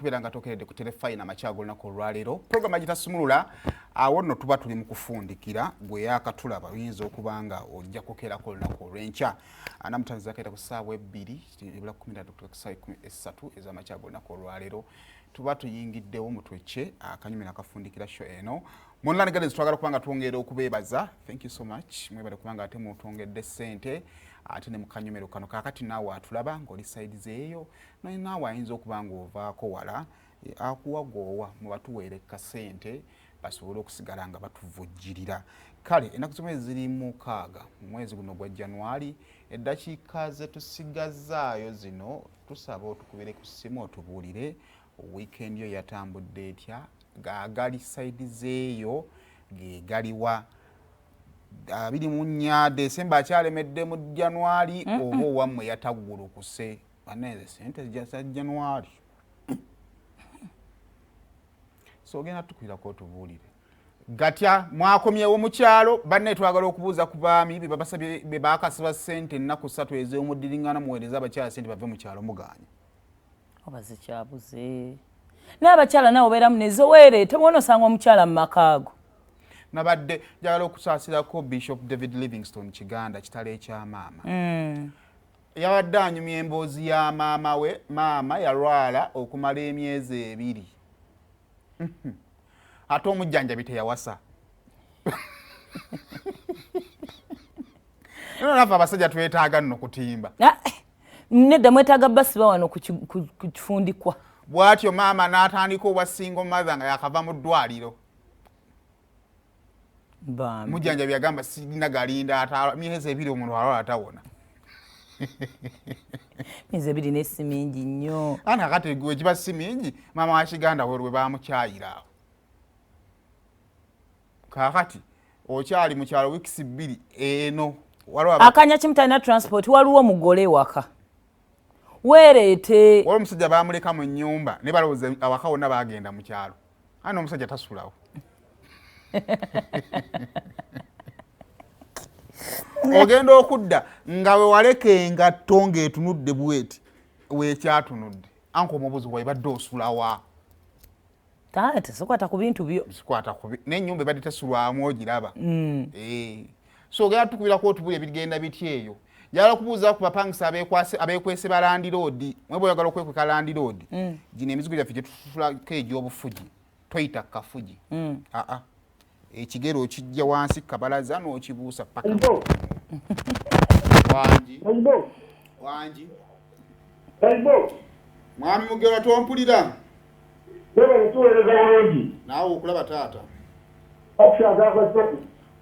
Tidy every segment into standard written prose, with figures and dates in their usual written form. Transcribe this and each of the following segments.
okubeera nga tokeredde ku telefayina amakyago lunaku olwaleero puroguramu agitasumulula awo nno tuba tuli mu kufundikira gwe yakatulaba oyinza okuba nga ojja kukeerako olunaku olw'enkya namutanzi zakeeta ku ssaawa 2 ebula 13 ku ssaawa 13 ez'amakyago lunaku olwaleero tuba tuyingiddewo mutwekye akanyumi nakafundikira sho eno Monline Gardens twagala kubanga twongera okubeebaza thank you so much mwebale kubanga ate mutwongedde ssente ate ne mukanyomero kano kakati naawe atulaba ng'oli sides eyo naye naawe ayinza okuba nga ovaako wala akuwagoowa mu batuweere kasente basobole okusigala nga batuvujjirira kale ennaku zimwe ziri mu 6 mu mwezi guno gwa January eddakiika ze tusigazaayo zino tusaba otukubire ku ssimu otubuulire weekend yo yatambudde etya gagali sides eyo gegaliwa 24 December akyalemedde mu January oba owammwe yataggulukuse baneze sente za January so ogenda tukwirako otubuulire gatya mwakomyewo mu kyalo banne twagala okubuuza ku baami be bakasiba ssente ennaku 3 ez'omuddiringana muweereza abakyala ssente bave mu kyalo mugaanya oba zikyabuze n'abakyala nawe obeeramu nezoweereeta wona osanga omukyala mu makaago nabadde njagala okusaasirako Bishop David Livingstone Kiganda kitale ekyamaama yabadde anyumya emboozi ya maama we maama yalwala okumala emyezi 2 ate omujjanjabi teyawasa nafe abasajja twetaaga nno kutimba nedda mwetaaga basiba wano ku kifundikwa bw'atyo maama n'atandika obwasingo mother nga yakava mu ddwaliro mujjanjabi yagamba sirina galinda myezi 2 omuntu alwala atawona myezi 2 nesi mingi nnyo ana kati gwe kiba si mingi maama wa Kiganda we bamukyayira awo kakati okyali mu kyalo weeks 2 eno akanya kimutalina transport waliwo omugole waka weereete waliwo omusajja bamuleka mu nnyumba ne balowooza awaka wonna bagenda mu kyalo ana omusajja tasulawo ogenda okudda nga we waleka engatto ng'etunudde bweti weekyatunudde anka omubuzi waibadde osulawa tesikwata ku bintu byo n'ennyumba ebadde tesulwamu ogiraba so ogenda tukubirako otubuli ebigenda biti eyo njagala kubuuza ku bapangisa abeekwese ba landiroodi mweba oyagala okwekweka landiroodi gino emizigo gyaffe gye tusulako egy'obufugi toyita kafugi ekigero okijja wansi kabalaza n'okibuusa paka wangi mwami mugero tompulira naawe okulaba taata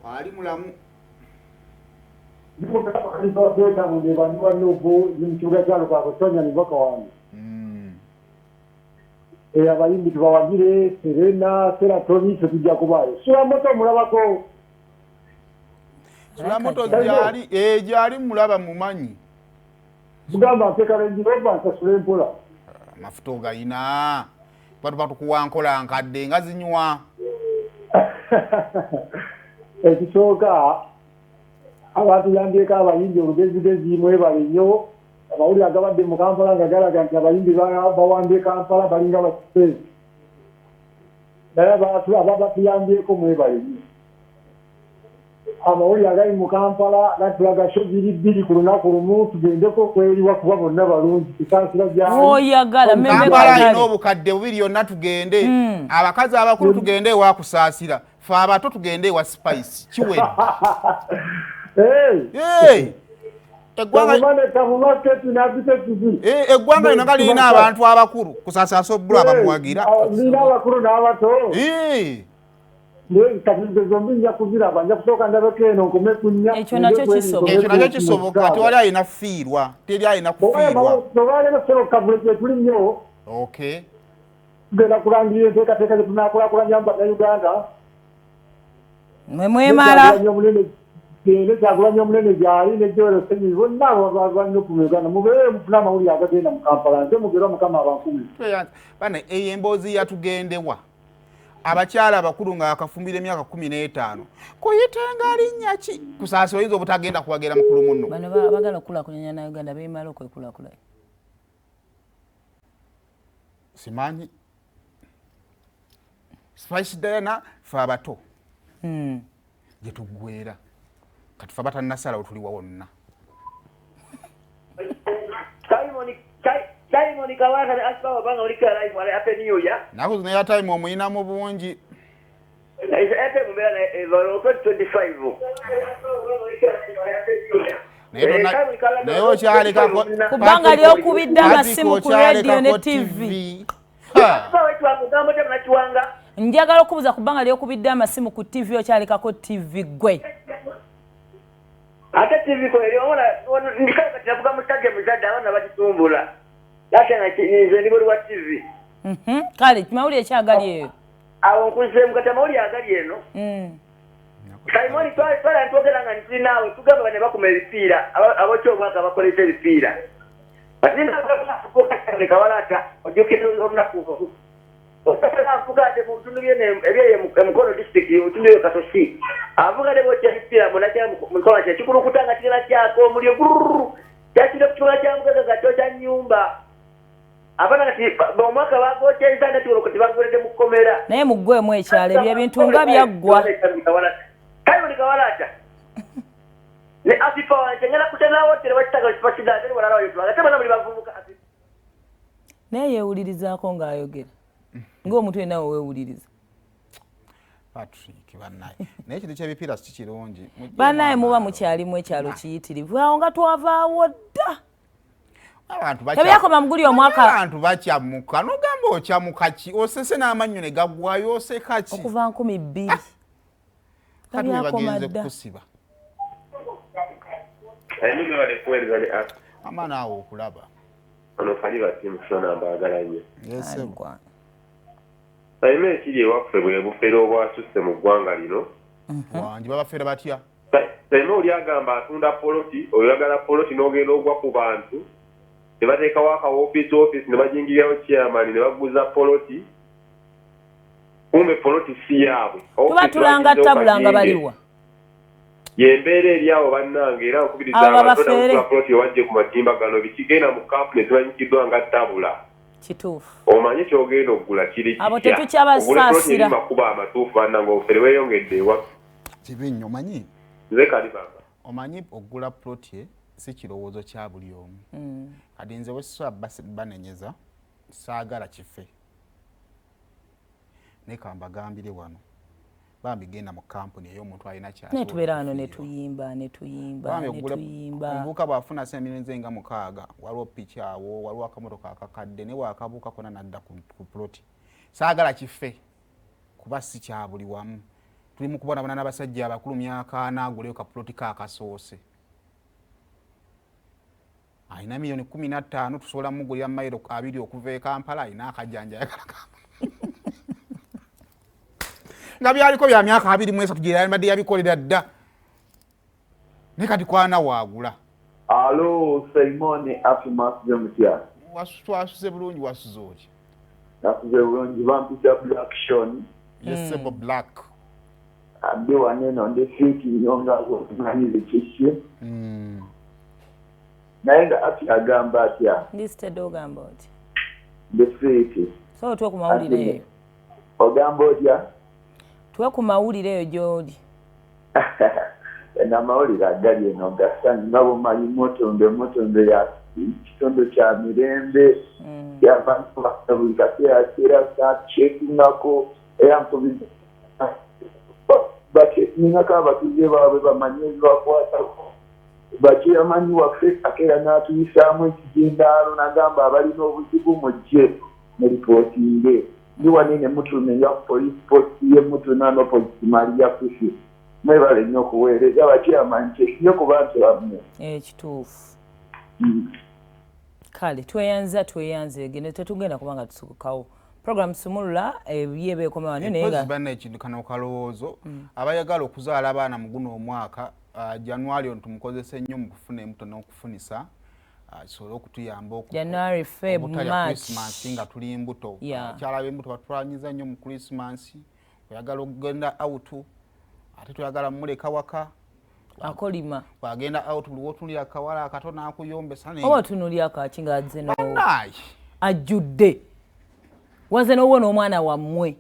ali mulamu abayimbi tubawagire Serena Seratoni tujja kubayo sula moto mulabako sula moto gyali mulaba mumanyi bugamba mpekala njiroba nsasula empola amafuta ogalina batukuwa nkola nkadde nga zinywa ekisooka abantu yambyeko abayimbi olugezigezi mwebale nnyo amawulire agabadde mu Kampala nga galaga nti abayimbi bawambye Kampala balinga basipesi naye ababatuyambyeko mwebale nnyo amawulire agali mu Kampala gatulaga sho 2 ku lunaku lumu tugendeko kweriwa kuba bonna balungi tusansira Kampala alina obukadde 2 yonna tugende abakazi abakulu tugende ewakusaasira fe abato tugende ewa spice kiwedde eggwanga lino nga lirina abantu abakulu kusaasasa obbula abamuwagira lina abakulu n'abato zombi nja kuziraba nja kusooka ndabeko eno nkome kunya ekyo nakyo kisoboka tewali alina kufiirwa teri alina kufiirwa tobalero solo kavule kyetuli nnyo tugenda kulangirira enteekateeka zetunakulakulanya mbaga Uganda mwemala kyagulanya omunene gyali nejjowero senyi bonna abalwanira ku Uganda mubeere mufuna amawulire agagenda mu Kampala nte mugera Mukama abankubi bane eyo emboozi yatugendewa abakyala abakulu nga akafumbira emyaka 15 kuyitenga linnya ki kusaasa oyinza obutagenda kuwagera mukulu muno bano bagala okulakulanya na Uganda beemala okwekulakulanya simanyi Spice Diana fa abato gye tuggweera kati fa batannasalawo tuliwa wonna Simon Kawaka ne aspa wabanga olikala live wale happy new year. Nakuzina ya time omuyina mu bungi. Is happy mbera na 25. Naye okyaleka kubanga lyokubidde amasimu ku radio ne TV. Njagala okubuza kubanga lyokubidde amasimu ku TV okyalekako TV gwe. Ate TV ko eriona ndikaka tabuka musajja muzadde abana batitumbula. Lakini nze ndi wa TV. Kale mawulire kyagali eyo. Awo nkuze mukata mawulire agali eno. Simon twala ntogera nga nti nawe tugamba ne bakuma ebipiira abokyo obwaka bakolesa ebipiira. Batinda kufuka kale kawalata ojokere olunaku. Osaka afugade mu tundu ebye mukono district utundu yo Kasosi. Avugade bokya ebipiira munakya mukola kye kikulukutanga kira kyako mulyo gururu. Kyakira kutola kyamugaga gatoja nyumba. Abana kati bomwaka bagocheza ndati olokoti bagulede mukomera. Naye muggwemu ekyalo ebyo ebintu nga byaggwa. Kayo nikawalata. Ne afipa wanjengera kutena wote wachitaka kipasida ate wala rayo twa. Ate bana bali bavubuka afi. Naye yewulirizaako ng'ayogera. Ng'omuntu yenna weewuliriza. Patrick bannaye. Naye kintu ky'ebipiira si kirungi. Bannaye muba mukyalimu ekyalo kiyitirivu. Awo nga twavaawo dda. Tebyakoma muguli omwaka. Abantu bakyamuka. Nogamba okyamuka ki? Osese n'amannyo ne gaggwayo oseka ki? Okuva 12. Kati bagenze kusiba. Ayinime bale kuwereza ne ati. Amana awo okulaba. Ono kali batimu sona mbagala nnyo. Yes. Ayime ekiri ewaffe bwe bufeero obwasusse mu ggwanga lino. Wangi babafeera batya? Ayime oli agamba atunda poloti, oyagala poloti n'ogenda ogwa ku bantu. Ne bateekawo office ne bajingirirawo chairman ne baguza poloti. Kumbe poloti si yaabwe. Tuba tulanga tabulanga baliwa. Yembeera eri awo bannange era nkubiriza abantu poloti owajje ku matimbagano bikigenda mu kampuni ezimanyikiddwa nga tabula. Kituufu. Omanyi kyogenda okugula kiri kitya. Abo tetukyabasaasira. Makuba amatuufu bannange ofere weeyongedde ewa. Kibinnyo omanyi? Nze kali bamba. Omanyi okugula poloti si kirowoozo kya buli omu. Kati nze bwe sisobola banenyeza saagala kife. Naye kambagambire wano. Bambi genda mu kampuni ey'omuntu alina ky'asobola. Ne tubeera wano ne tuyimba. Omuvubuka bw'afuna emirundi nga 6 waliwo piki awo waliwo akamotoka akakadde ne bw'akabuuka kona n'adda ku ploti. Saagala kife kuba si kya buli wamu. Tuli mu kubonabona n'abasajja abakulu myaka 4 aguleyo ka ploti kaakasoose. Alina milioni 15 tusobola mugulira mayiro 2 okuva e Kampala alina akajjanja ayagala nga byaliko bya myaka 23 gye yabadde yabikolera dda ne kati kwana waagula. Alo Simon Afimas Jomtia. Twasuze bulungi wasuze oti. Nasuze bulungi bampita Black Sean. Yes, Sebo Black. Abde wanene on the street nyonga kumanyize kishye. Naenda ati agamba atya. Listed ogamba oti. The street. So tuwe kumawulire eyo. Ogamba otya. Tuwe kumawulire eyo gy'oli. Na mawulire agali eno gasani ngabo manyi motombe ya kitondo kya mirembe y'abantu buli kaseera kera saakyetingako era nkubiza bakyekingako abatuze baabwe bamanye ebibakwatako bakyamanyi waffe akeera n'atuyisaamu ekizindaalo nagamba abalina obuzibu mujje ne ripootinge ndi wanene mutume ya police post ye mutunano police mali ya kusi mwebale nnyo okuweereza bakyamanyi kyekinyo ku bantu bammwe ekituufu. Kale tweyanze egende tetugenda kubanga tusukukawo program Sumulula ebiye beekoma wano naye nga banne ekintu kano kalowoozo abayagala okuzaala abaana mu guno omwaka January ono tumukozese nnyo mu kufuna embuto n'okufunisa kisobole okutuyamba January, Feb, March Christmas nga tuli mbuto abakyala b'embuto batwanyiza nnyo mu Christmas oyagala okugenda out ate tuyagala muleka waka akolima wagenda out luwo tunulya akawala akatono akuyombesa oba tunulya akakinga azze no naye ajjudde waze n'owona omwana wammwe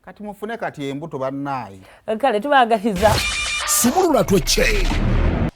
kati mufune kati embuto bannaye kale tubaagaliza Sumulula twecce.